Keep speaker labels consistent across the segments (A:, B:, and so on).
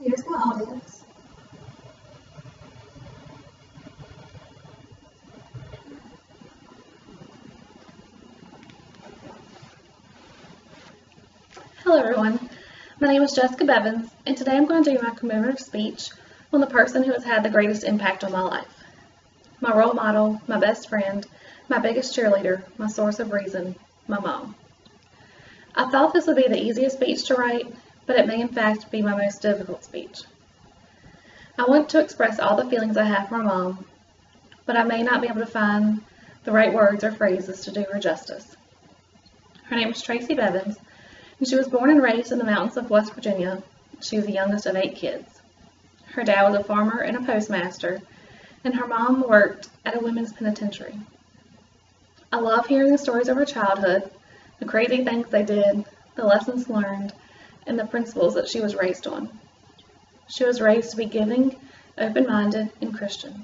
A: Here's my audience. Hello everyone, my name is Jessica Bevins, and today I'm going to do my commemorative speech on the person who has had the greatest impact on my life. My role model, my best friend, my biggest cheerleader, my source of reason, my mom. I thought this would be the easiest speech to write, but it may in fact be my most difficult speech. I want to express all the feelings I have for my mom, but I may not be able to find the right words or phrases to do her justice. Her name is Tracy Bevins, and she was born and raised in the mountains of West Virginia. She was the youngest of 8 kids. Her dad was a farmer and a postmaster, and her mom worked at a women's penitentiary. I love hearing the stories of her childhood, the crazy things they did, the lessons learned, and the principles that she was raised on. She was raised to be giving, open-minded, and Christian.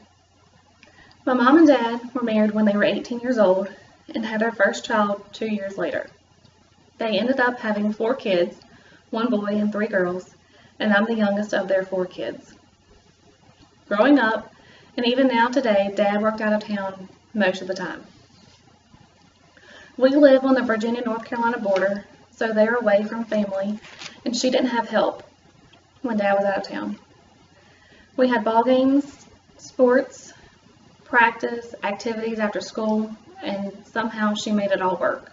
A: My mom and dad were married when they were 18 years old and had their first child 2 years later. They ended up having 4 kids, 1 boy and 3 girls, and I'm the youngest of their 4 kids. Growing up, and even now today, Dad worked out of town most of the time. We live on the Virginia-North Carolina border, so they're away from family, and she didn't have help when Dad was out of town. We had ball games, sports, practice, activities after school, and somehow she made it all work.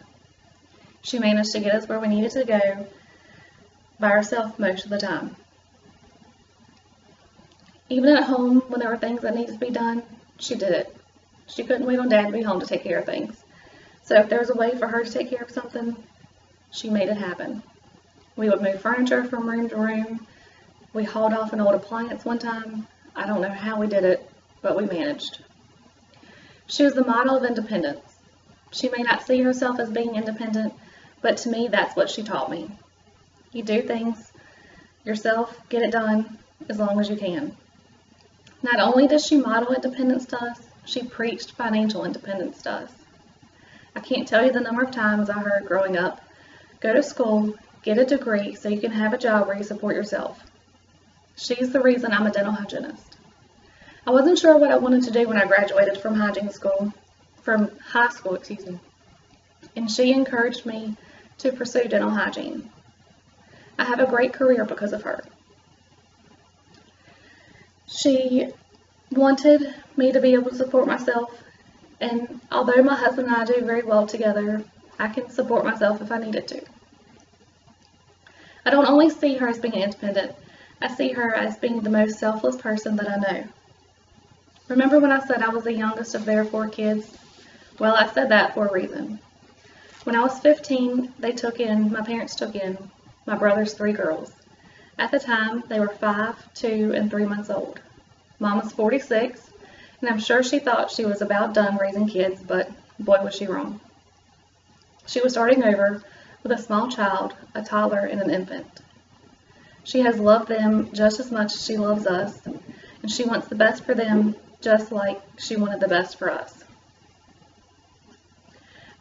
A: She managed to get us where we needed to go by herself most of the time. Even at home, when there were things that needed to be done, she did it. She couldn't wait on Dad to be home to take care of things. So if there was a way for her to take care of something, she made it happen. We would move furniture from room to room. We hauled off an old appliance one time. I don't know how we did it, but we managed. She was the model of independence. She may not see herself as being independent, but to me, that's what she taught me. You do things yourself, get it done as long as you can. Not only does she model independence to us, she preached financial independence to us. I can't tell you the number of times I heard growing up, go to school, get a degree so you can have a job where you support yourself. She's the reason I'm a dental hygienist. I wasn't sure what I wanted to do when I graduated from high school, and she encouraged me to pursue dental hygiene. I have a great career because of her. She wanted me to be able to support myself, and although my husband and I do very well together, I can support myself if I needed to. I don't only see her as being independent, I see her as being the most selfless person that I know. Remember when I said I was the youngest of their 4 kids? Well, I said that for a reason. When I was 15, my parents took in my brother's 3 girls. At the time, they were 5, 2, and 3 months old. Mom was 46, and I'm sure she thought she was about done raising kids, but boy was she wrong. She was starting over with a small child, a toddler, and an infant. She has loved them just as much as she loves us, and she wants the best for them just like she wanted the best for us.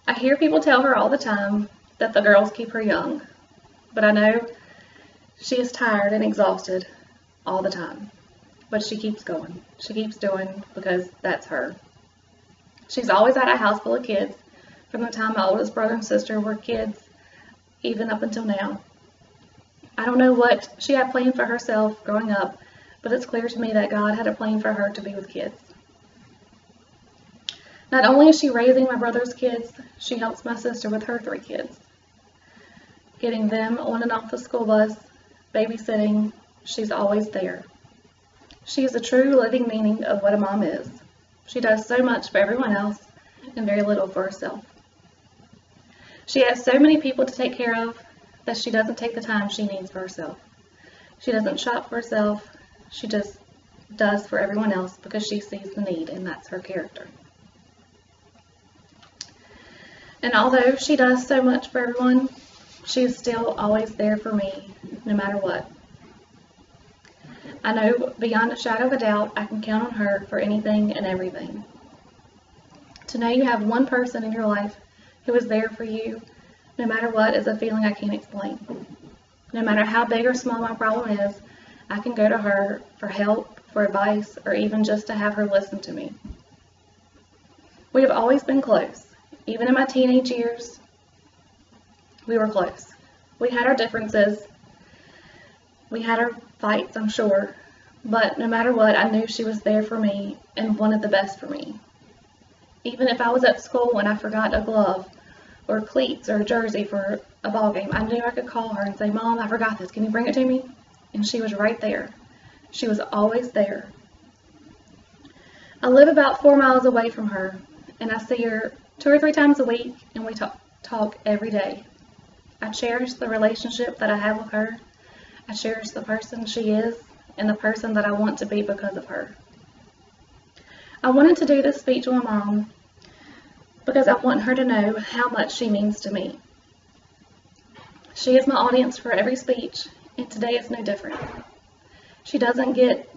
A: I hear people tell her all the time that the girls keep her young, but I know she is tired and exhausted all the time. But she keeps going. She keeps doing because that's her. She's always had a house full of kids from the time my oldest brother and sister were kids, even up until now. I don't know what she had planned for herself growing up, but it's clear to me that God had a plan for her to be with kids. Not only is she raising my brother's kids, she helps my sister with her 3 kids. Getting them on and off the school bus, babysitting, she's always there. She is the true living meaning of what a mom is. She does so much for everyone else and very little for herself. She has so many people to take care of that she doesn't take the time she needs for herself. She doesn't shop for herself. She just does for everyone else because she sees the need, and that's her character. And although she does so much for everyone, she is still always there for me, no matter what. I know beyond a shadow of a doubt I can count on her for anything and everything. To know you have one person in your life who is there for you, no matter what, is a feeling I can't explain. No matter how big or small my problem is, I can go to her for help, for advice, or even just to have her listen to me. We have always been close. Even in my teenage years, we were close. We had our differences. We had our fights, I'm sure. But no matter what, I knew she was there for me and wanted the best for me. Even if I was at school and I forgot a glove or cleats or a jersey for a ball game, I knew I could call her and say, "Mom, I forgot this. Can you bring it to me?" And she was right there. She was always there. I live about 4 miles away from her, and I see her 2 or 3 times a week, and we talk every day. I cherish the relationship that I have with her. I cherish the person she is and the person that I want to be because of her. I wanted to do this speech with my mom because I want her to know how much she means to me. She is my audience for every speech, and today is no different. She doesn't get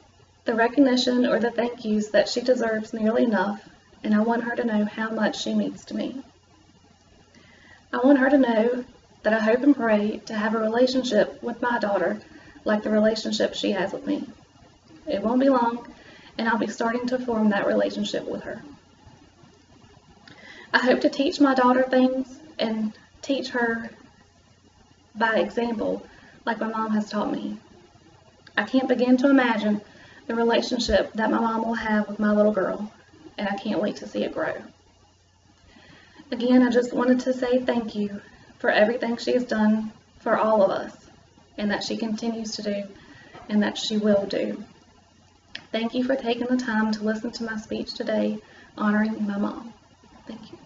A: the recognition or the thank yous that she deserves nearly enough, and I want her to know how much she means to me. I want her to know that I hope and pray to have a relationship with my daughter like the relationship she has with me. It won't be long, and I'll be starting to form that relationship with her. I hope to teach my daughter things and teach her by example like my mom has taught me. I can't begin to imagine the relationship that my mom will have with my little girl, and I can't wait to see it grow. Again, I just wanted to say thank you for everything she has done for all of us, and that she continues to do, and that she will do. Thank you for taking the time to listen to my speech today, honoring my mom. Thank you.